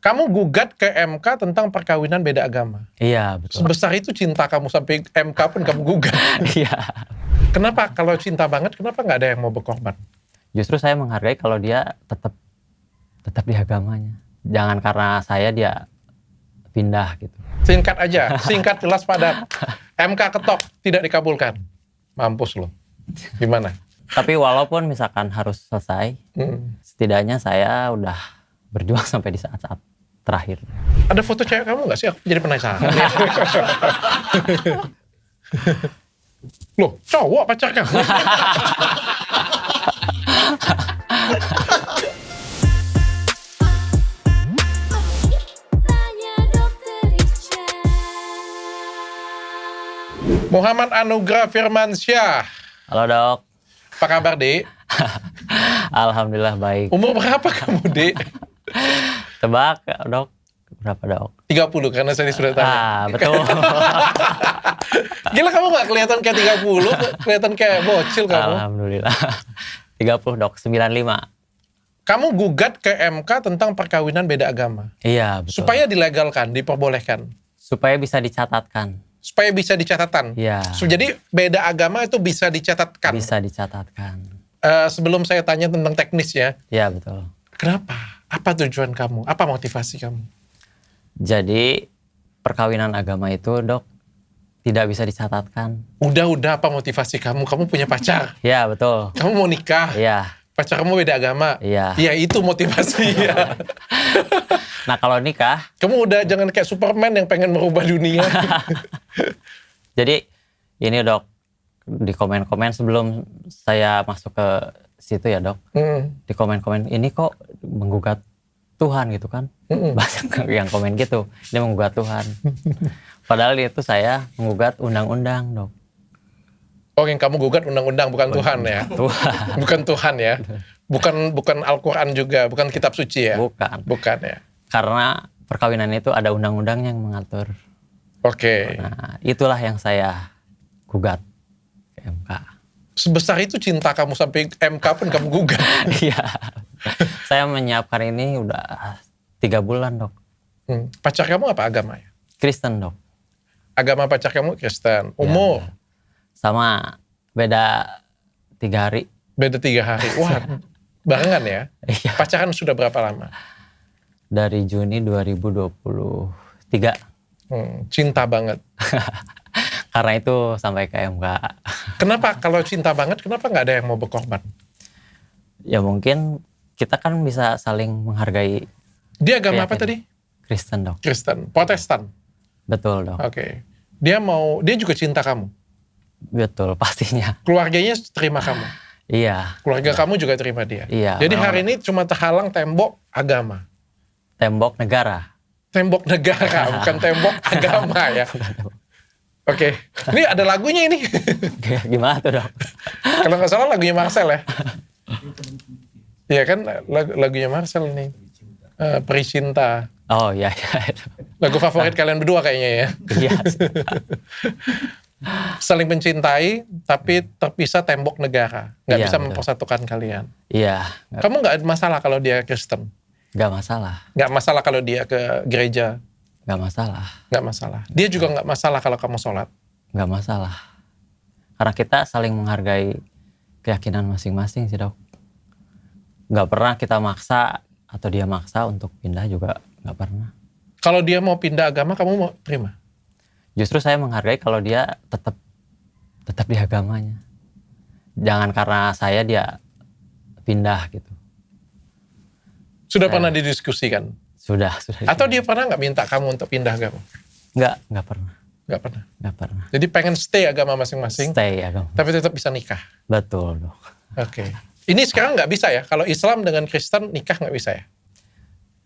Kamu gugat ke MK tentang perkawinan beda agama. Iya, betul. Sebesar itu cinta kamu sampai MK pun kamu gugat. Iya. Kenapa kalau cinta banget, kenapa nggak ada yang mau berkorban? Justru saya menghargai kalau dia tetap di agamanya. Jangan karena saya dia pindah gitu. Singkat aja, singkat jelas padat. MK ketok, tidak dikabulkan. Mampus lo. Gimana? Tapi walaupun misalkan harus selesai, setidaknya saya udah berjuang sampai di saat-saat terakhir. Ada foto cewek kamu nggak sih? Aku jadi penasaran. Loh, cowok pacar kamu? Muhammad Anugrah Firmansyah. Halo dok. Apa kabar, Dek? Alhamdulillah baik. Umur berapa kamu, Dek? Tebak dok, berapa dok? 30, karena saya sudah tanya. Betul. Gila, kamu gak kelihatan kayak 30, kelihatan kayak bocil kamu. Alhamdulillah. 30 dok, 95. Kamu gugat ke MK tentang perkawinan beda agama. Iya, betul. Supaya dilegalkan, diperbolehkan. Supaya bisa dicatatkan. Supaya bisa dicatatkan. Iya. Jadi beda agama itu bisa dicatatkan. Bisa dicatatkan. Sebelum saya tanya tentang teknisnya. Iya, betul. Kenapa? Apa tujuan kamu? Apa motivasi kamu? Jadi perkawinan agama itu dok tidak bisa dicatatkan. Udah apa motivasi kamu? Kamu punya pacar. Iya, betul. Kamu mau nikah. Iya. Pacar kamu beda agama. Iya. Ya itu motivasinya. Nah kalau nikah. Kamu udah jangan kayak Superman yang pengen merubah dunia. Jadi ini dok, di komen-komen sebelum saya masuk ke situ ya dok. Di komen-komen ini kok menggugat Tuhan gitu kan. Banyak yang komen gitu, dia menggugat Tuhan. Padahal itu saya menggugat undang-undang dok. Oh, yang kamu gugat undang-undang, bukan Tuhan ya? Tuhan. Bukan Tuhan ya? Bukan Al-Quran juga, bukan kitab suci ya? Bukan ya? Karena perkawinan itu ada undang-undang yang mengatur. Oke. Nah, itulah yang saya gugat ke MK. Sebesar itu cinta kamu sampai MK pun kamu gugat? Iya. Saya menyiapkan ini udah 3 bulan dok. Pacar kamu apa agamanya? Kristen dok. Agama pacar kamu Kristen. Umur? Ya. Sama, beda 3 hari. Beda 3 hari. Wah, barengan ya? Iya. Pacaran sudah berapa lama? Dari Juni 2023. Cinta banget. Karena itu sampai ke MK. Kenapa kalau cinta banget, kenapa nggak ada yang mau berkorban? Ya mungkin kita kan bisa saling menghargai. Dia agama apa tadi? Kristen dok. Kristen. Protestan? Betul dok. Oke. Dia juga cinta kamu? Betul, pastinya. Keluarganya terima kamu? Iya. Keluarga kamu juga terima dia? Iya. Jadi hari ini cuma terhalang tembok agama? Tembok negara. Tembok negara, bukan tembok agama ya? Oke. Ini ada lagunya ini. Gimana tuh dok? Kalau nggak salah lagunya Marcel ya? Iya kan, lagunya Marcel nih. Peri Cinta. Oh iya. Lagu favorit kalian berdua kayaknya ya? Iya. Saling mencintai, tapi terpisah tembok negara. Nggak bisa betul. mempersatukan kalian. Iya. Kamu nggak ada masalah kalau dia Kristen? Nggak masalah. Nggak masalah kalau dia ke gereja? Nggak masalah. Nggak masalah. Dia juga nggak masalah kalau kamu sholat? Nggak masalah. Karena kita saling menghargai keyakinan masing-masing sih dok. Nggak pernah kita maksa atau dia maksa untuk pindah juga nggak pernah. Kalau dia mau pindah agama, kamu mau terima? Justru saya menghargai kalau dia tetap di agamanya. Jangan karena saya dia pindah gitu. Sudah pernah didiskusikan? Sudah. Atau dia pernah nggak minta kamu untuk pindah agama? Nggak pernah. Nggak pernah. Jadi pengen stay agama masing-masing? Stay agama. Tapi tetap bisa nikah? Betul dok. Oke. Ini sekarang nggak bisa ya? Kalau Islam dengan Kristen nikah nggak bisa ya?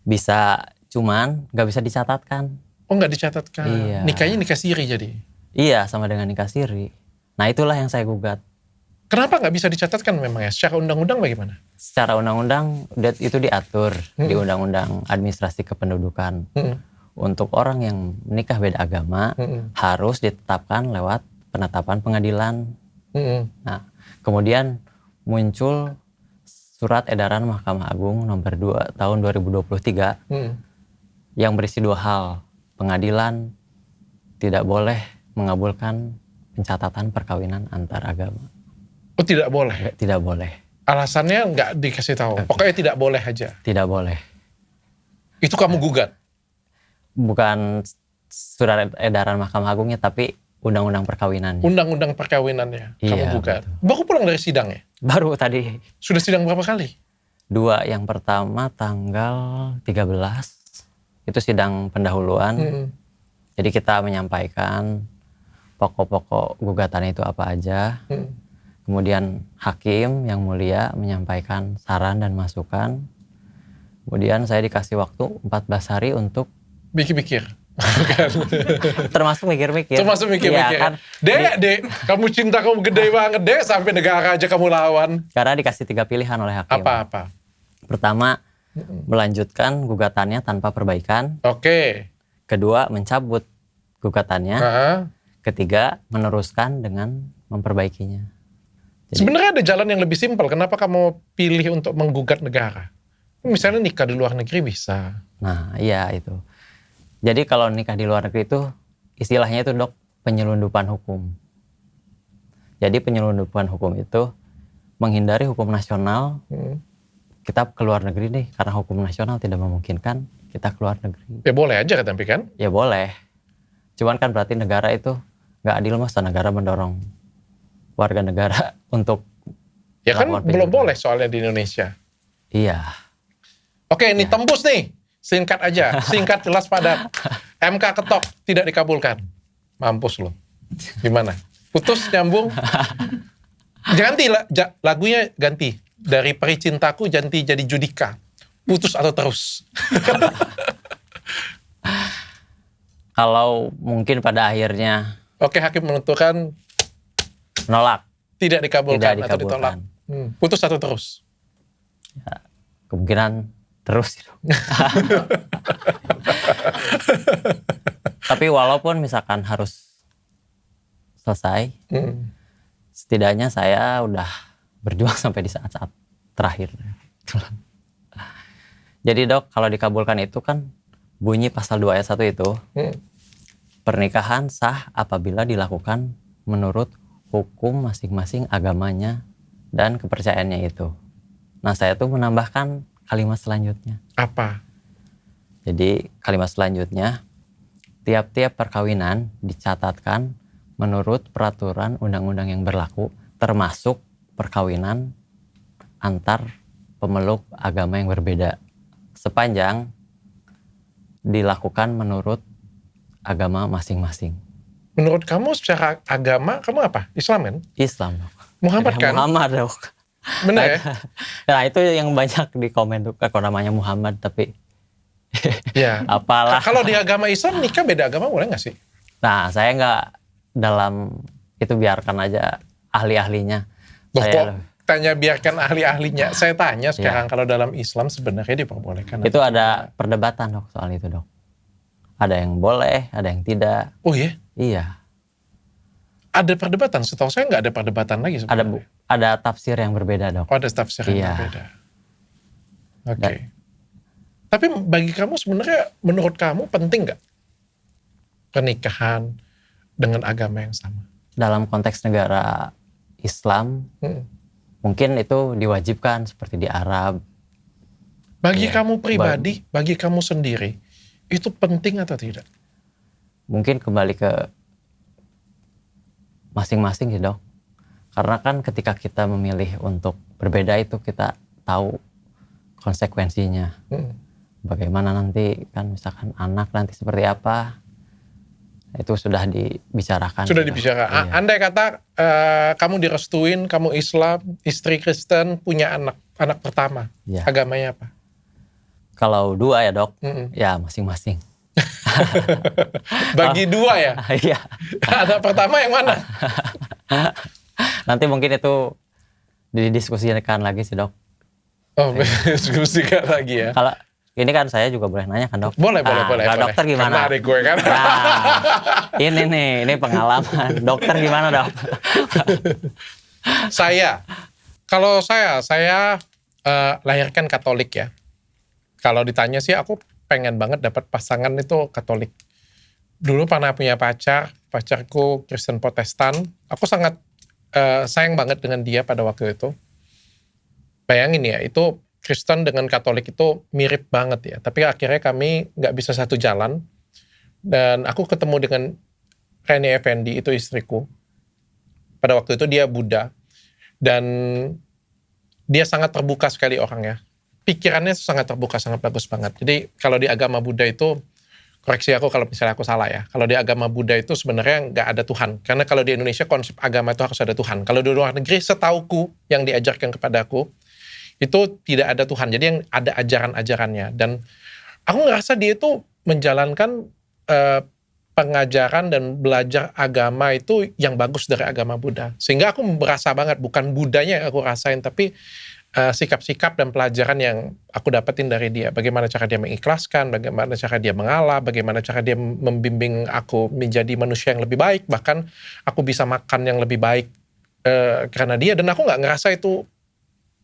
Bisa, cuman nggak bisa dicatatkan. Oh, nggak dicatatkan? Iya. Nikahnya nikah siri jadi? Iya, sama dengan nikah siri. Nah itulah yang saya gugat. Kenapa nggak bisa dicatatkan memang ya? Secara undang-undang bagaimana? Secara undang-undang itu diatur di Undang-Undang Administrasi Kependudukan. Untuk orang yang menikah beda agama harus ditetapkan lewat penetapan pengadilan. Nah, kemudian muncul surat edaran Mahkamah Agung nomor 2 tahun 2023 yang berisi 2 hal. Pengadilan tidak boleh mengabulkan pencatatan perkawinan antar agama. Oh, tidak boleh? Tidak boleh. Alasannya nggak dikasih tahu? Pokoknya tidak boleh aja? Tidak boleh. Itu kamu gugat? Bukan surat edaran Mahkamah Agungnya, tapi undang-undang perkawinannya. Undang-undang perkawinannya kamu Iya, gugat? betul. Baru pulang dari sidang ya? Baru tadi. Sudah sidang berapa kali? 2, yang pertama tanggal 13, itu sidang pendahuluan. Jadi kita menyampaikan pokok-pokok gugatan itu apa aja. Kemudian hakim yang mulia menyampaikan saran dan masukan. Kemudian saya dikasih waktu 14 hari untuk Mikir-mikir. termasuk mikir-mikir. Termasuk mikir-mikir. Iya, kan, Dek, kamu cinta kamu gede banget, Dek, sampai negara aja kamu lawan. karena dikasih 3 pilihan oleh hakim. Apa-apa? Pertama, melanjutkan gugatannya tanpa perbaikan. Oke. Kedua, mencabut gugatannya. Nah, Ketiga, meneruskan dengan memperbaikinya. sebenarnya ada jalan yang lebih simpel. Kenapa kamu pilih untuk menggugat negara? Misalnya nikah di luar negeri bisa. Nah, iya itu. Jadi kalau nikah di luar negeri itu istilahnya itu, Dok, penyelundupan hukum. Jadi penyelundupan hukum itu menghindari hukum nasional. Kita keluar negeri nih karena hukum nasional tidak memungkinkan kita keluar negeri. Ya boleh aja kan, tapi kan? Ya boleh. Cuman kan berarti negara itu nggak adil, masa negara mendorong warga negara untuk Ya kan melakukan belum penyelundupan. boleh soalnya di Indonesia. Iya. Oke, ini tembus nih. Singkat aja. Singkat, jelas, padat. MK ketok, tidak dikabulkan. Mampus lo. Gimana? Putus, nyambung? Ganti lagunya, ganti. Dari Peri Cintaku ganti jadi Judika. Putus atau terus? Kalau mungkin pada akhirnya Oke, hakim menentukan nolak, tidak dikabulkan, Tidak atau ditolak. dikabulkan. Putus atau terus? kemungkinan terus gitu. Tapi walaupun misalkan harus selesai, setidaknya saya udah berjuang sampai di saat-saat terakhir. Jadi, Dok, kalau dikabulkan itu kan bunyi pasal 2 ayat 1 itu, pernikahan sah apabila dilakukan menurut hukum masing-masing agamanya dan kepercayaannya itu. Nah, saya tuh menambahkan kalimat selanjutnya. Apa? Jadi kalimat selanjutnya, tiap-tiap perkawinan dicatatkan menurut peraturan undang-undang yang berlaku, termasuk perkawinan antar pemeluk agama yang berbeda, sepanjang dilakukan menurut agama masing-masing. Menurut kamu secara agama, kamu apa? Islam kan? Islam, Dok. Muhammad kan? Muhammad, Dok. Benar ya? Nah, itu yang banyak di komen tuh, kok namanya Muhammad tapi Ya. apalah. Kalau di agama Islam nikah beda agama boleh nggak sih? Nah, saya nggak dalam itu, biarkan aja ahli-ahlinya. Loh, kok Saya tanya biarkan ahli-ahlinya? Saya tanya sekarang kalau dalam Islam sebenarnya diperbolehkan. itu ada perdebatan, Dok, soal itu, Dok. Ada yang boleh, ada yang tidak. Oh iya? Iya. Ada perdebatan? Setahu saya nggak ada perdebatan lagi sebenarnya. Ada tafsir yang berbeda, Dok. Oh, ada tafsir yang Iya. berbeda. Oke. Tapi bagi kamu sebenarnya, menurut kamu penting nggak pernikahan dengan agama yang sama? Dalam konteks negara Islam, mungkin itu diwajibkan seperti di Arab. Bagi Iya. kamu pribadi, bagi kamu sendiri, itu penting atau tidak? Mungkin kembali ke masing-masing sih, Dok. Karena kan ketika kita memilih untuk berbeda itu kita tahu konsekuensinya. Bagaimana nanti kan misalkan anak nanti seperti apa, itu sudah dibicarakan. Sudah dibicarakan. Iya. Andai kata kamu direstuin, kamu Islam, istri Kristen, punya anak pertama, Iya. agamanya apa? Kalau 2 ya, Dok, ya masing-masing. Bagi 2 ya? Iya. Anak pertama yang mana? Nanti mungkin itu didiskusikan lagi sih, Dok. Oh, diskusikan lagi ya? Kalau ini kan saya juga boleh nanya kan, Dok? Boleh. Kalau boleh. dokter gimana? Karena adik gue kan. Nah, ini pengalaman. Dokter gimana, Dok? Kalau saya lahirkan Katolik ya. Kalau ditanya sih aku pengen banget dapat pasangan itu Katolik. Dulu pernah punya pacarku Kristen Protestan. Aku sangat sayang banget dengan dia pada waktu itu. Bayangin ya, itu Kristen dengan Katolik itu mirip banget ya. Tapi akhirnya kami nggak bisa satu jalan. Dan aku ketemu dengan Reni Effendi, itu istriku. Pada waktu itu dia Buddha. Dan dia sangat terbuka sekali orangnya. Pikirannya sangat terbuka, sangat bagus banget. Jadi kalau di agama Buddha itu, koreksi aku kalau misalnya aku salah ya. Kalau di agama Buddha itu sebenarnya nggak ada Tuhan. Karena kalau di Indonesia konsep agama itu harus ada Tuhan. Kalau di luar negeri setauku yang diajarkan kepadaku, itu tidak ada Tuhan. Jadi yang ada ajaran-ajarannya. Dan aku ngerasa dia itu menjalankan pengajaran dan belajar agama itu yang bagus dari agama Buddha. Sehingga aku berasa banget, bukan Buddhanya yang aku rasain, tapi sikap-sikap dan pelajaran yang aku dapetin dari dia. Bagaimana cara dia mengikhlaskan, bagaimana cara dia mengalah, bagaimana cara dia membimbing aku menjadi manusia yang lebih baik, bahkan aku bisa makan yang lebih baik karena dia. Dan aku nggak ngerasa itu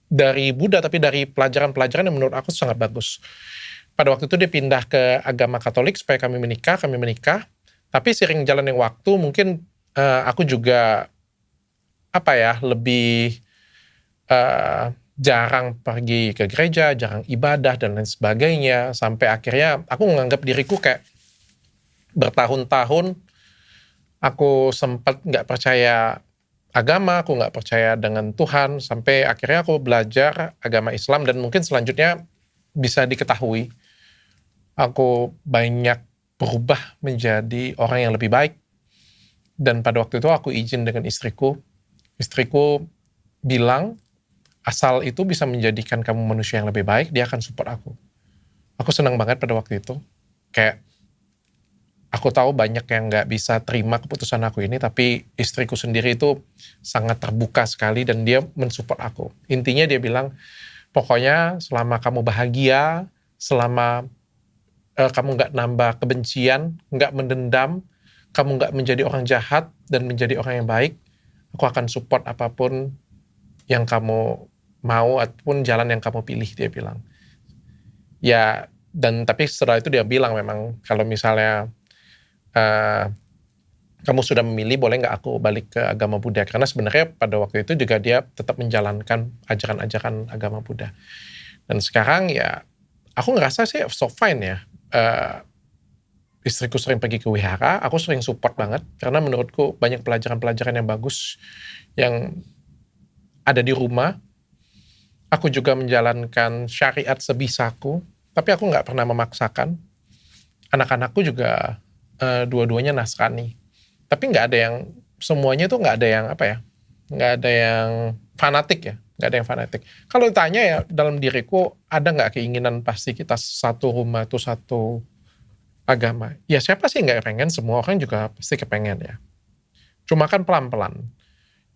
dari Buddha, tapi dari pelajaran-pelajaran yang menurut aku sangat bagus. Pada waktu itu dia pindah ke agama Katolik supaya kami menikah. Tapi sering jalannya waktu, mungkin aku juga lebih jarang pergi ke gereja, jarang ibadah dan lain sebagainya, sampai akhirnya aku menganggap diriku kayak bertahun-tahun aku sempat nggak percaya agama, aku nggak percaya dengan Tuhan, sampai akhirnya aku belajar agama Islam. Dan mungkin selanjutnya bisa diketahui aku banyak berubah menjadi orang yang lebih baik. Dan pada waktu itu aku izin dengan istriku bilang, asal itu bisa menjadikan kamu manusia yang lebih baik, dia akan support aku. Aku senang banget pada waktu itu. Kayak, aku tahu banyak yang gak bisa terima keputusan aku ini, tapi istriku sendiri itu sangat terbuka sekali dan dia mensupport aku. Intinya dia bilang, pokoknya selama kamu bahagia, selama kamu gak nambah kebencian, gak mendendam, kamu gak menjadi orang jahat dan menjadi orang yang baik, aku akan support apapun yang kamu mau ataupun jalan yang kamu pilih, dia bilang. Ya, dan tapi setelah itu dia bilang memang kalau misalnya kamu sudah memilih, boleh nggak aku balik ke agama Buddha? Karena sebenarnya pada waktu itu juga dia tetap menjalankan ajaran-ajaran agama Buddha. Dan sekarang ya, aku ngerasa sih so fine ya. Istriku sering pergi ke wihara, aku sering support banget karena menurutku banyak pelajaran-pelajaran yang bagus yang ada di rumah. Aku juga menjalankan syariat sebisaku, tapi aku nggak pernah memaksakan. Anak-anakku juga dua-duanya Nasrani. Tapi nggak ada yang, semuanya tuh nggak ada yang nggak ada yang fanatik ya, nggak ada yang fanatik. Kalau ditanya ya dalam diriku, ada nggak keinginan pasti kita satu rumah tuh satu agama? Ya siapa sih nggak pengen, semua orang juga pasti kepengen ya. Cuma kan pelan-pelan.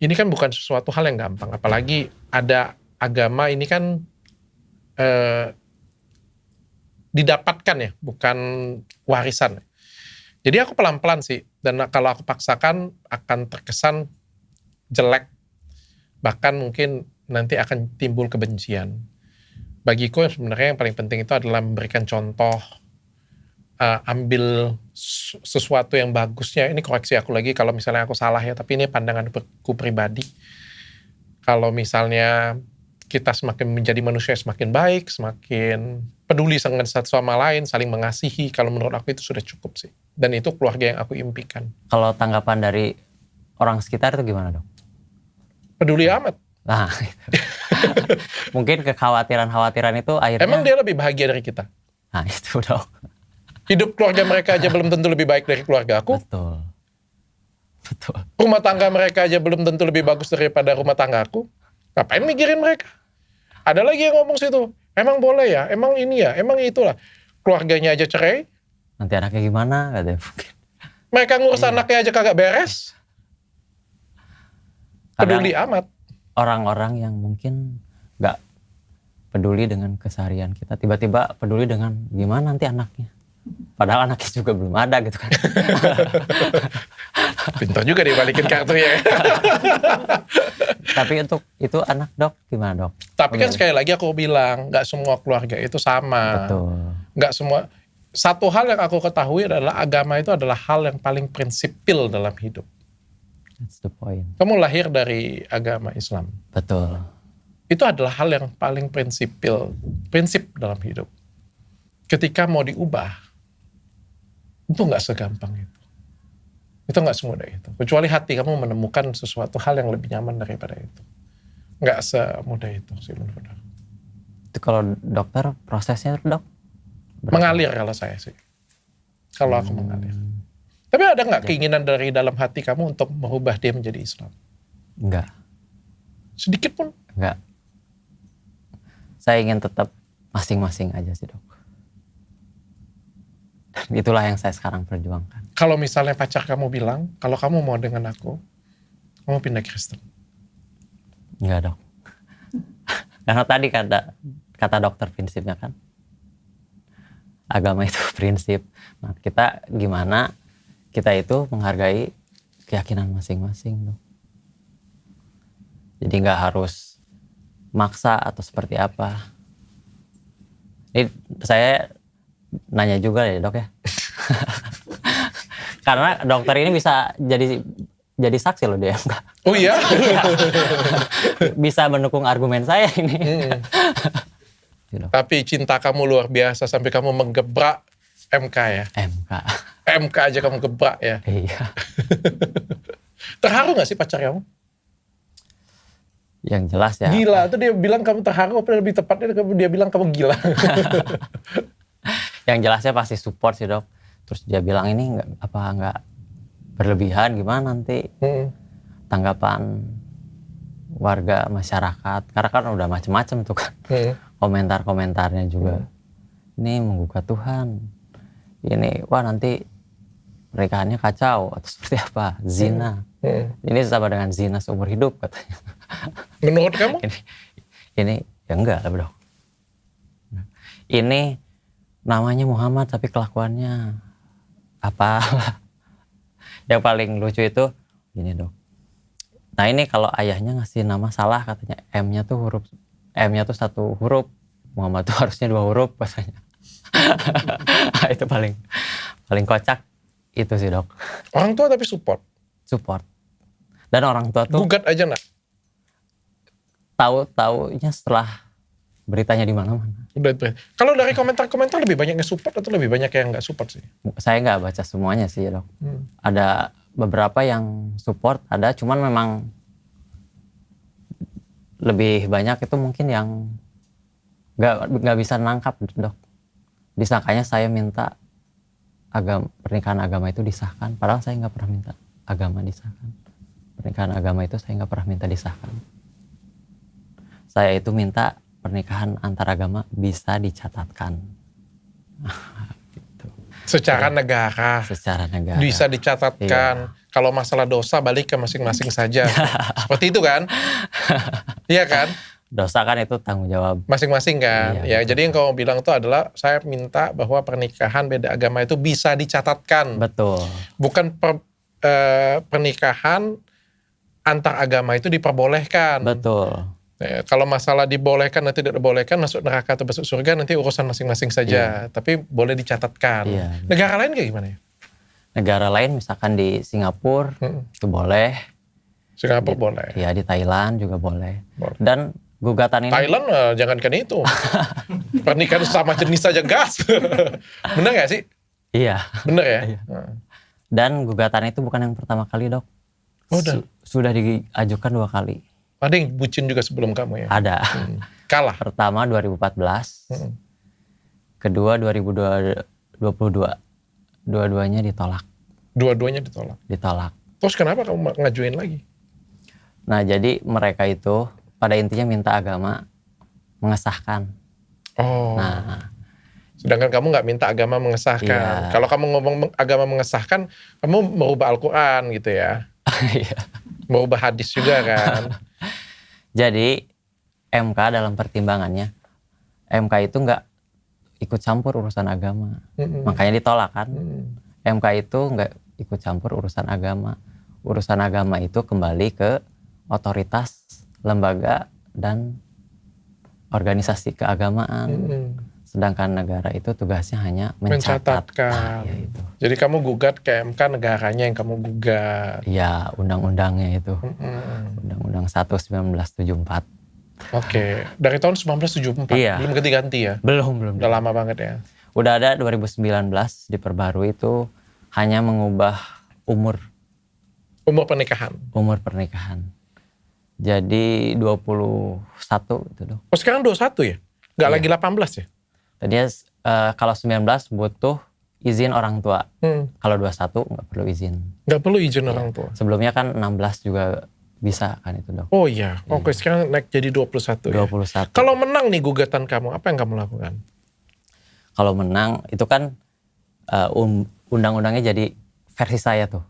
Ini kan bukan sesuatu hal yang gampang, apalagi ada agama ini kan didapatkan ya, bukan warisan. Jadi aku pelan-pelan sih, dan kalau aku paksakan akan terkesan jelek, bahkan mungkin nanti akan timbul kebencian. Bagiku sebenarnya yang paling penting itu adalah memberikan contoh, ambil sesuatu yang bagusnya. Ini koreksi aku lagi kalau misalnya aku salah ya, tapi ini pandanganku pribadi. Kalau misalnya kita semakin menjadi manusia semakin baik, semakin peduli dengan satu sama lain, saling mengasihi, kalau menurut aku itu sudah cukup sih. Dan itu keluarga yang aku impikan. Kalau tanggapan dari orang sekitar itu gimana, Dok? Peduli amat. Nah, mungkin kekhawatiran itu akhirnya... Emang dia lebih bahagia dari kita? Nah, itu, Dok. Hidup keluarga mereka aja belum tentu lebih baik dari keluarga aku. Betul. Rumah tangga mereka aja belum tentu lebih bagus daripada rumah tangga aku. Ngapain mikirin mereka? Ada lagi yang ngomong situ, emang boleh ya, emang ini ya, emang itulah. Keluarganya aja cerai. Nanti anaknya gimana? Katanya mungkin. Mereka ngurus anaknya aja kagak beres. Peduli amat. Orang-orang yang mungkin gak peduli dengan keseharian kita, tiba-tiba peduli dengan gimana nanti anaknya. Padahal anaknya juga belum ada gitu kan. Pintar juga dibalikin kartunya. Tapi untuk itu anak, Dok, gimana, Dok? Tapi kan sekali lagi aku bilang, gak semua keluarga itu sama. Betul. Gak semua, satu hal yang aku ketahui adalah agama itu adalah hal yang paling prinsipil dalam hidup. That's the point. Kamu lahir dari agama Islam. Betul. Itu adalah hal yang paling prinsip dalam hidup. Ketika mau diubah, itu nggak segampang itu. Itu nggak semudah itu. Kecuali hati kamu menemukan sesuatu hal yang lebih nyaman daripada itu. Nggak semudah itu sih menurut aku. Itu kalau dokter prosesnya dok? Mengalir kalau saya sih. Kalau aku mengalir. Tapi ada nggak keinginan dari dalam hati kamu untuk merubah dia menjadi Islam? Enggak. Sedikit pun? Enggak. Saya ingin tetap masing-masing aja sih dok. Dan itulah yang saya sekarang perjuangkan. Kalau misalnya pacar kamu bilang, kalau kamu mau dengan aku, kamu pindah Kristen. Enggak dok. Karena tadi kata dokter prinsipnya kan. Agama itu prinsip. Nah, kita gimana kita itu menghargai keyakinan masing-masing. Jadi nggak harus maksa atau seperti apa. Ini saya nanya juga ya dok ya. Karena dokter ini bisa jadi saksi loh dia. Oh iya? Bisa mendukung argumen saya ini. Tapi cinta kamu luar biasa sampai kamu menggebrak MK ya? MK aja kamu gebrak ya? Iya. Terharu gak sih pacar kamu? Yang jelas ya. Gila, itu dia bilang kamu terharu, apa lebih tepatnya dia bilang kamu gila. Yang jelasnya pasti support sih dok. Terus dia bilang ini nggak berlebihan, gimana nanti tanggapan warga masyarakat. Karena kan udah macem-macem tuh kan. Komentar-komentarnya juga. Ini menggugat Tuhan. Ini wah nanti pernikahannya kacau atau seperti apa, zina. Ini sama dengan zina seumur hidup katanya. Menurut kamu? Ini ya enggak lah dok. Ini namanya Muhammad tapi kelakuannya apa? Yang paling lucu itu gini dok. Nah ini kalau ayahnya ngasih nama salah katanya, M-nya tuh satu huruf, Muhammad tuh harusnya 2 huruf katanya. Itu paling kocak itu sih dok. Orang tua tapi support. Dan orang tua tuh gugat aja nak. Tahu-taunya setelah beritanya di mana-mana. Udah. Kalau dari komentar-komentar lebih banyak yang support atau lebih banyak yang nggak support sih? Saya nggak baca semuanya sih dok. Ada beberapa yang support, ada cuman memang lebih banyak itu mungkin yang nggak bisa nangkap dok. Disangkanya saya minta pernikahan agama itu disahkan, padahal saya nggak pernah minta agama disahkan. Pernikahan agama itu saya nggak pernah minta disahkan. Saya itu minta pernikahan antar agama bisa dicatatkan. Gitu. Secara negara. Bisa dicatatkan. Iya. Kalau masalah dosa balik ke masing-masing saja. Seperti itu kan? Iya kan? Dosa kan itu tanggung jawab masing-masing kan. Iya, ya, jadi yang kamu bilang itu adalah saya minta bahwa pernikahan beda agama itu bisa dicatatkan. Betul. Bukan pernikahan antar agama itu diperbolehkan. Betul. Ya, kalau masalah dibolehkan atau tidak dibolehkan, masuk neraka atau masuk surga nanti urusan masing-masing saja. Tapi boleh dicatatkan. Negara lain kayak gimana ya? Negara lain misalkan di Singapura itu boleh. Singapura boleh. Iya, di Thailand juga boleh. Dan gugatan ini. Thailand jangankan itu. Pernikahan sama jenis saja gas. Bener gak sih? Iya. Bener ya? Iya. Dan gugatan itu bukan yang pertama kali dok. Sudah diajukan 2 kali. Ada yang bucin juga sebelum kamu ya? Ada. Kalah? Pertama 2014. Kedua 2022. Dua-duanya ditolak. Dua-duanya ditolak? Ditolak. Terus kenapa kamu ngajuin lagi? Nah jadi mereka itu pada intinya minta agama mengesahkan. Oh. Nah. Sedangkan kamu nggak minta agama mengesahkan. Kalau kamu ngomong agama mengesahkan, kamu merubah Al-Quran gitu ya? Merubah hadis juga kan? Jadi MK dalam pertimbangannya, MK itu nggak ikut campur urusan agama. Makanya ditolak kan. MK itu nggak ikut campur urusan agama. Urusan agama itu kembali ke otoritas, lembaga, dan organisasi keagamaan. Sedangkan negara itu tugasnya hanya mencatat. Mencatatkan. Nah, ya itu. Jadi kamu gugat ke MK, negaranya yang kamu gugat. Ya, undang-undangnya itu. Mm-mm. Undang-undang 1 1974. Oke, dari tahun 1974, Iya. belum ganti-ganti ya? Belum. Udah lama banget ya? Udah ada 2019 diperbarui itu hanya mengubah umur Umur pernikahan. Jadi 21 itu dong. Oh sekarang 21 ya? Nggak Iya. lagi 18 ya? Tadinya kalau 19 butuh izin orang tua. Hmm. Kalau 21 nggak perlu izin. Nggak perlu izin orang tua? Sebelumnya kan 16 juga bisa kan itu dok. Oh iya, oke sekarang naik jadi 21 ya? 21. Kalau menang nih gugatan kamu, apa yang kamu lakukan? Kalau menang itu kan undang-undangnya jadi versi saya tuh.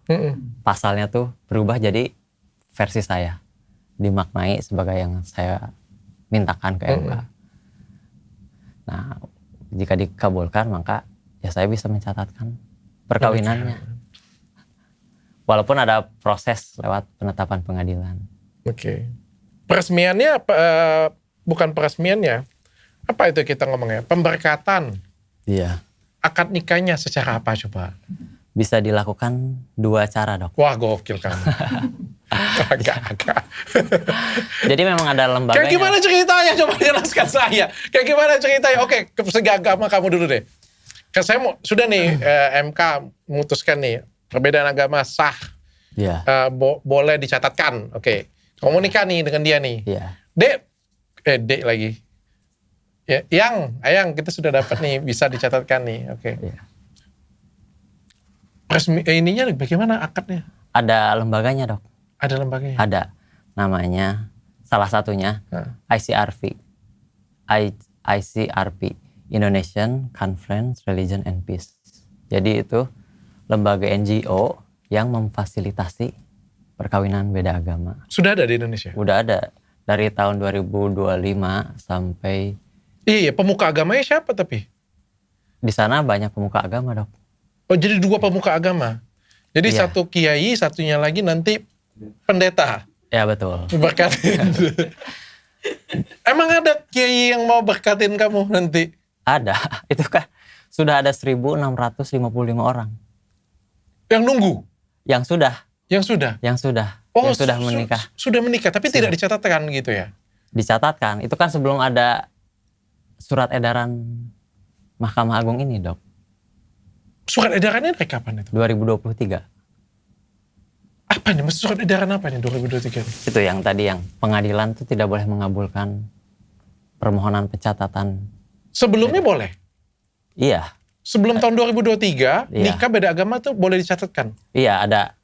Pasalnya tuh berubah jadi versi saya. Dimaknai sebagai yang saya mintakan ke MK. Nah, jika dikabulkan maka ya saya bisa mencatatkan perkawinannya. Walaupun ada proses lewat penetapan pengadilan. Oke. Peresmiannya, bukan peresmiannya. Apa itu kita ngomongnya? Pemberkatan. Iya. Akad nikahnya secara apa coba? Bisa dilakukan 2 cara dok. Wah gokil kamu. Agak. Jadi memang ada lembaganya. Kayak gimana ceritanya? Coba jelaskan saya. Kayak gimana ceritanya? Oke, ke segi agama kamu dulu deh. Kan saya sudah nih MK memutuskan nih perbedaan agama sah, Iya. boleh dicatatkan. Oke, kamu nikah nih dengan dia nih. Iya. Dek lagi. Ya, Ayang kita sudah dapat nih bisa dicatatkan nih. Oke. Iya. Ininya bagaimana akadnya? Ada lembaganya dok. Ada lembaganya. Ada. Namanya salah satunya ICRP. ICRP. Indonesian Conference Religion and Peace. Jadi itu lembaga NGO yang memfasilitasi perkawinan beda agama. Sudah ada di Indonesia? Udah ada dari tahun 2025 sampai. Iya, pemuka agamanya siapa tapi? Di sana banyak pemuka agama dok. Oh jadi 2 pemuka agama. Jadi Iya. satu kiai, satunya lagi nanti pendeta. Ya betul. Berkatin. Emang ada kiai yang mau berkatin kamu nanti? Ada. Itu kan sudah ada 1.655 orang. Yang nunggu? Yang sudah. Yang sudah? Yang sudah menikah. Sudah menikah, tapi tidak dicatatkan gitu ya? Dicatatkan. Itu kan sebelum ada surat edaran Mahkamah Agung ini dok. Surat edarannya dari kapan itu? 2023. Apa nih? Maksud surat edaran apa nih 2023 ini? Itu yang tadi yang pengadilan itu tidak boleh mengabulkan permohonan pencatatan. Sebelumnya boleh? Iya. Sebelum tahun 2023, Iya. nikah beda agama tuh boleh dicatatkan? Iya, ada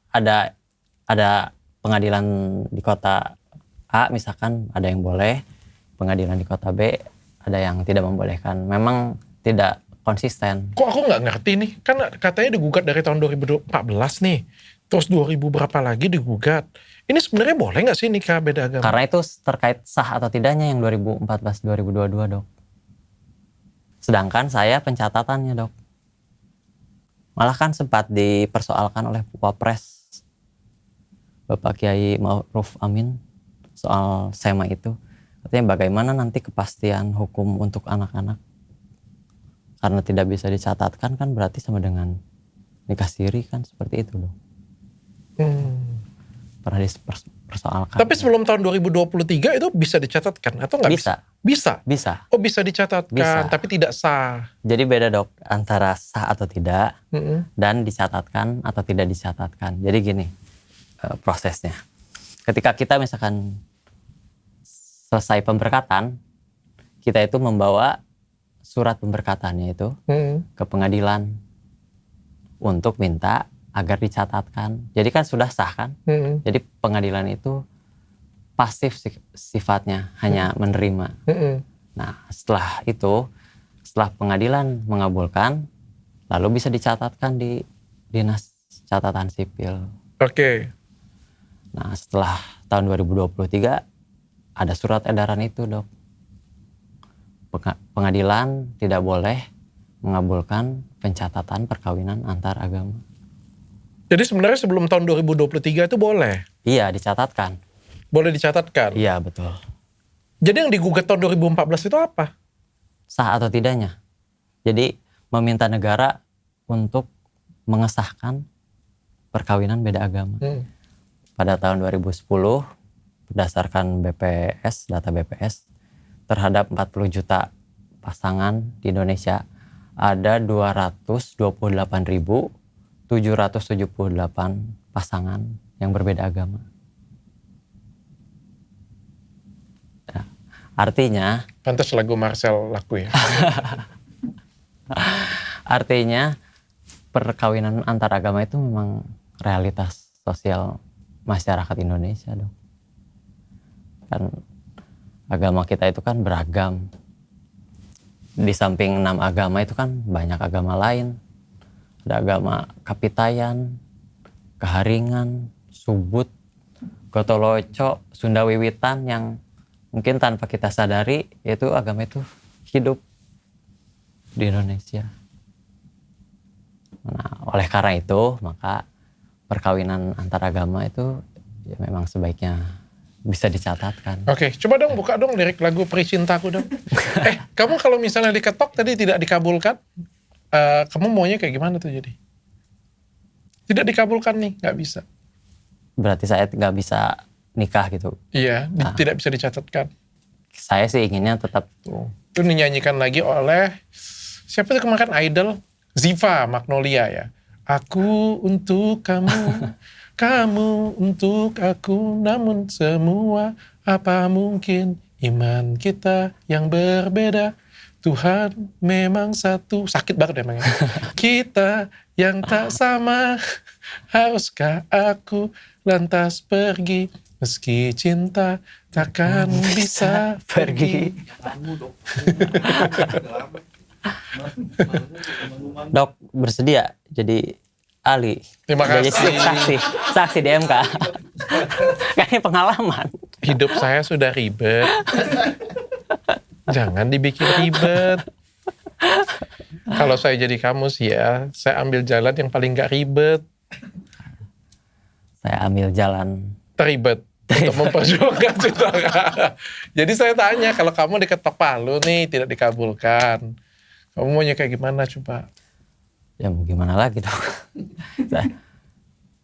pengadilan di kota A misalkan ada yang boleh, pengadilan di kota B ada yang tidak membolehkan. Memang tidak konsisten. Kok aku nggak ngerti nih? Kan katanya digugat dari tahun 2014 nih. Terus 2000 berapa lagi digugat. Ini sebenarnya boleh nggak sih nikah beda agama? Karena itu terkait sah atau tidaknya yang 2014-2022 dok. Sedangkan saya pencatatannya dok. Malah kan sempat dipersoalkan oleh Wapres Bapak Kiai Ma'ruf Amin soal SEMA itu. Katanya bagaimana nanti kepastian hukum untuk anak-anak. Karena tidak bisa dicatatkan kan berarti sama dengan nikah siri kan seperti itu dong. Pernah dipersoalkan. Tapi sebelum tahun 2023 itu bisa dicatatkan atau nggak bisa? Bisa. Oh bisa dicatatkan, Bisa. tapi tidak sah. Jadi beda dok antara sah atau tidak dan dicatatkan atau tidak dicatatkan. Jadi gini prosesnya. Ketika kita misalkan selesai pemberkatan, kita itu membawa surat pemberkatannya itu ke pengadilan untuk minta agar dicatatkan. Jadi kan sudah sah kan? Jadi pengadilan itu pasif sifatnya, hanya menerima. Nah setelah itu, setelah pengadilan mengabulkan, lalu bisa dicatatkan di Dinas Catatan Sipil. Oke. Nah setelah tahun 2023 ada surat edaran itu dok. Pengadilan tidak boleh mengabulkan pencatatan perkawinan antar agama. Jadi sebenarnya sebelum tahun 2023 itu boleh? Iya dicatatkan. Boleh dicatatkan? Iya betul. Jadi yang digugat tahun 2014 itu apa? Sah atau tidaknya? Jadi meminta negara untuk mengesahkan perkawinan beda agama. Pada tahun 2010 berdasarkan BPS, data BPS, terhadap 40 juta pasangan di Indonesia ada 228.778 pasangan yang berbeda agama. Nah, artinya Pantas lagu Marcel laku ya. Artinya perkawinan antar agama itu memang realitas sosial masyarakat Indonesia dong. Kan agama kita itu kan beragam. Di samping 6 agama itu kan banyak agama lain. Ada agama Kapitayan, Keharingan, Subut, Gotoloco, Sunda Wiwitan yang mungkin tanpa kita sadari itu agama itu hidup di Indonesia. Nah, oleh karena itu maka perkawinan antar agama itu ya memang sebaiknya bisa dicatatkan. Oke, coba dong buka dong lirik lagu Pericintaku dong. Kamu kalau misalnya diketok tadi tidak dikabulkan, kamu maunya kayak gimana tuh jadi? Tidak dikabulkan nih, nggak bisa. Berarti saya nggak bisa nikah gitu. Iya, tidak bisa dicatatkan. Saya sih inginnya tetap. Itu dinyanyikan lagi oleh siapa tuh kemarin idol? Ziva Magnolia ya. Aku untuk kamu, kamu untuk aku, namun semua apa mungkin iman kita yang berbeda. Tuhan memang satu. Sakit banget emangnya. Kita yang tak sama, haruskah aku lantas pergi, meski cinta takkan bisa pergi. Dok, bersedia jadi ahli. Terima kasih. Jadi saksi di MK. Kayaknya pengalaman. Hidup saya sudah ribet. Jangan dibikin ribet. Kalau saya jadi kamu sih ya, saya ambil jalan yang paling gak ribet. Saya ambil jalan Teribet. Untuk memperjuangkan cinta. Jadi saya tanya, kalau kamu diketok palu nih, tidak dikabulkan. Kamu maunya kayak gimana coba? Ya mau gimana lagi dok.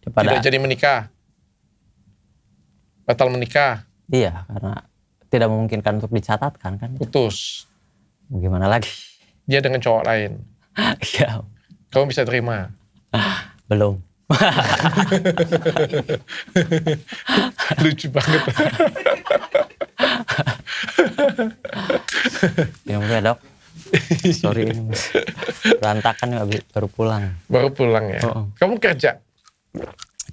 Tidak jadi menikah? Batal menikah? Iya, karena tidak memungkinkan untuk dicatatkan kan. Putus? Mau gimana lagi? Dia dengan cowok lain? Iya. Kamu bisa terima? Belum. Lucu banget. Ya dok. Sorry ini berantakan ya, baru pulang. Baru pulang ya? Kamu kerja?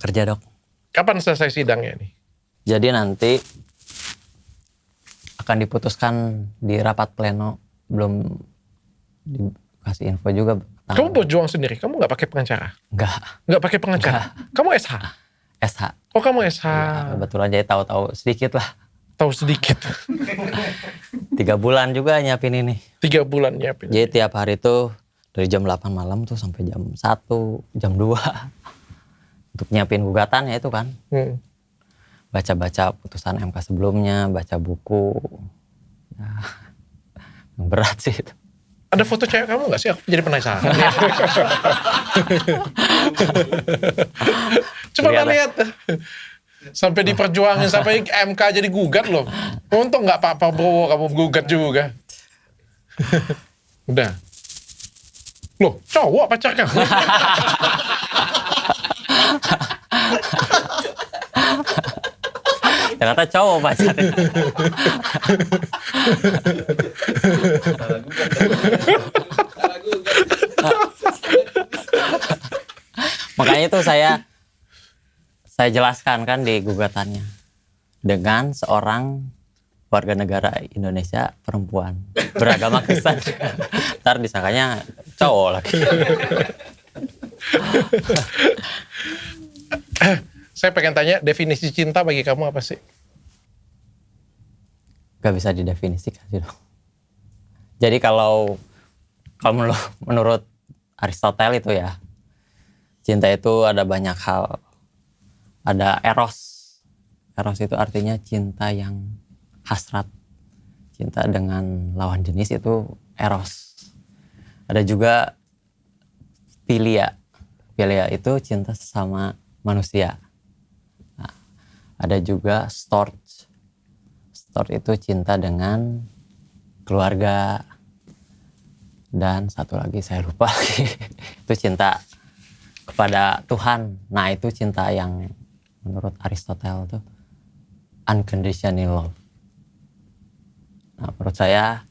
Kerja dok. Kapan selesai sidangnya nih? Jadi nanti akan diputuskan di rapat pleno, belum dikasih info juga. Kamu berjuang sendiri, kamu nggak pakai pengacara? Nggak pakai pengacara? Enggak. Kamu SH? SH. Oh kamu SH? Ya, kebetulan jadi tahu-tahu sedikit lah. Tahu sedikit. 3 bulan juga nyiapin ini. 3 bulan nyiapin. Jadi tiap hari tuh dari jam 8 malam tuh sampai jam 1, jam 2. Untuk nyiapin gugatannya itu kan. Baca-baca putusan MK sebelumnya, baca buku. Ya, yang berat sih itu. Ada foto cewek kamu nggak sih? Aku jadi penasaran. Coba lihat. Sampai diperjuangin, sampai MK jadi gugat loh. Untung nggak Pak Prabowo kamu gugat juga. Udah. Loh, cowok pacar kamu? Ternyata cowok pacarnya. Makanya itu saya jelaskan kan di gugatannya, dengan seorang warga negara Indonesia perempuan beragama Kristen. Ntar disangkanya cowok lagi. Saya pengen tanya, definisi cinta bagi kamu apa sih? Gak bisa didefinisikan sih dong. Jadi kalau menurut Aristoteles itu ya, cinta itu ada banyak hal. Ada eros. Eros itu artinya cinta yang hasrat. Cinta dengan lawan jenis itu eros. Ada juga philia. Philia itu cinta sesama manusia. Nah, ada juga storge. Storge itu cinta dengan keluarga. Dan satu lagi saya lupa lagi. Itu cinta kepada Tuhan. Nah, itu cinta yang menurut Aristotle tuh unconditional love. Nah, menurut saya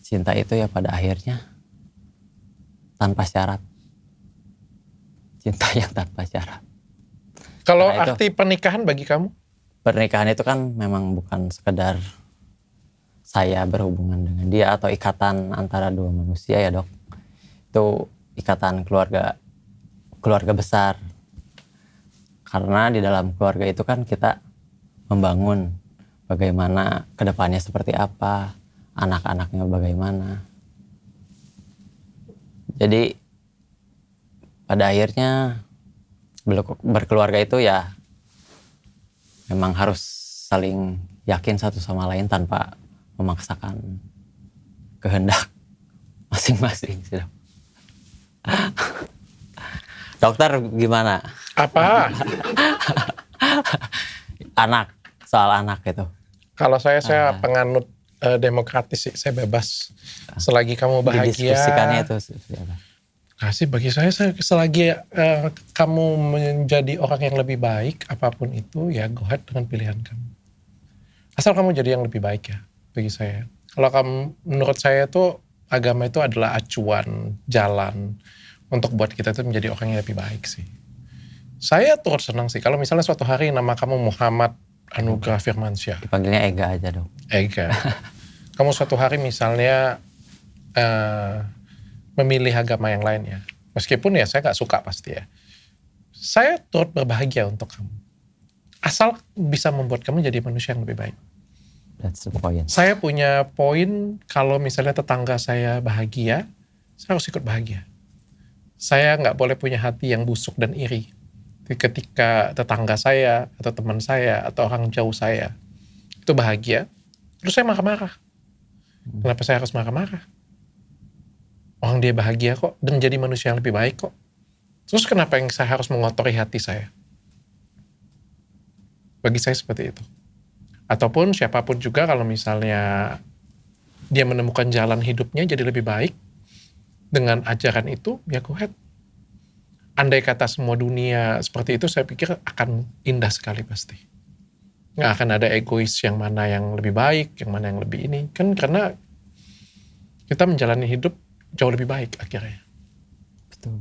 cinta itu ya pada akhirnya tanpa syarat. Cinta yang tanpa syarat. Kalau Nah, arti pernikahan bagi kamu? Pernikahan itu kan memang bukan sekedar saya berhubungan dengan dia atau ikatan antara dua manusia ya dok. Itu ikatan keluarga besar. Karena di dalam keluarga itu kan kita membangun bagaimana kedepannya seperti apa, anak-anaknya bagaimana. Jadi pada akhirnya berkeluarga itu ya memang harus saling yakin satu sama lain tanpa memaksakan kehendak masing-masing sih dok. Dokter gimana? Apa? Soal anak itu. Kalau saya penganut demokratis sih, saya bebas. Selagi kamu bahagia. Didiskusikannya itu seperti apa? Kasih bagi saya selagi kamu menjadi orang yang lebih baik, apapun itu ya go ahead dengan pilihan kamu. Asal kamu jadi yang lebih baik ya bagi saya. Kalau menurut saya tuh agama itu adalah acuan, jalan untuk buat kita itu menjadi orang yang lebih baik sih. Saya turut senang sih kalau misalnya suatu hari nama kamu Muhammad Anugrah Firmansyah. Dipanggilnya Ega aja dong. Ega. Kamu suatu hari misalnya memilih agama yang lain ya. Meskipun ya saya gak suka pasti ya. Saya turut berbahagia untuk kamu. Asal bisa membuat kamu jadi manusia yang lebih baik. That's the point. Saya punya poin kalau misalnya tetangga saya bahagia, saya harus ikut bahagia. Saya gak boleh punya hati yang busuk dan iri. Ketika tetangga saya atau teman saya atau orang jauh saya itu bahagia, terus saya marah-marah. Kenapa saya harus marah-marah? Orang dia bahagia kok dan jadi manusia yang lebih baik kok. Terus kenapa yang saya harus mengotori hati saya? Bagi saya seperti itu. Ataupun siapapun juga kalau misalnya dia menemukan jalan hidupnya jadi lebih baik dengan ajaran itu, ya go ahead. Andai kata semua dunia seperti itu, saya pikir akan indah sekali pasti. Nggak akan ada egois yang mana yang lebih baik, yang mana yang lebih ini. Kan karena kita menjalani hidup jauh lebih baik akhirnya. Betul.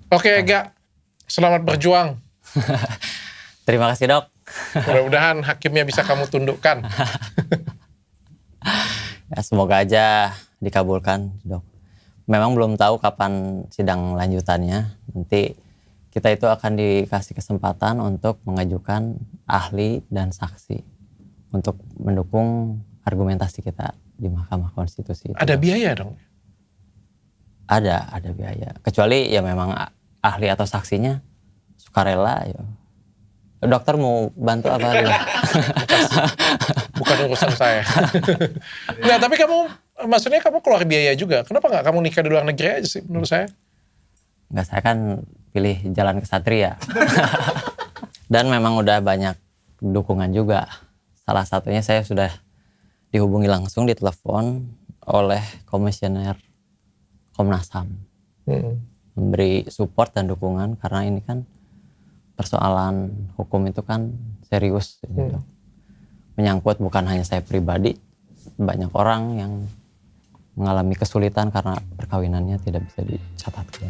Oke, Ega. Selamat berjuang. Terima kasih dok. Mudah-mudahan hakimnya bisa kamu tundukkan. Ya, semoga aja dikabulkan dok. Memang belum tahu kapan sidang lanjutannya. Nanti kita itu akan dikasih kesempatan untuk mengajukan ahli dan saksi untuk mendukung argumentasi kita di Mahkamah Konstitusi. Ada biaya dong? Ada biaya. Kecuali ya memang ahli atau saksinya sukarela ya. Dokter mau bantu apa? Bukan urusan saya. Nah, tapi maksudnya kamu keluar biaya juga. Kenapa nggak kamu nikah di luar negeri aja sih menurut saya? Nggak, saya kan pilih jalan kesatria. Dan memang udah banyak dukungan juga. Salah satunya saya sudah dihubungi langsung di telepon oleh komisioner Komnas HAM. Memberi support dan dukungan karena ini kan persoalan hukum itu kan serius gitu. Menyangkut bukan hanya saya pribadi, banyak orang yang mengalami kesulitan karena perkawinannya tidak bisa dicatatkan.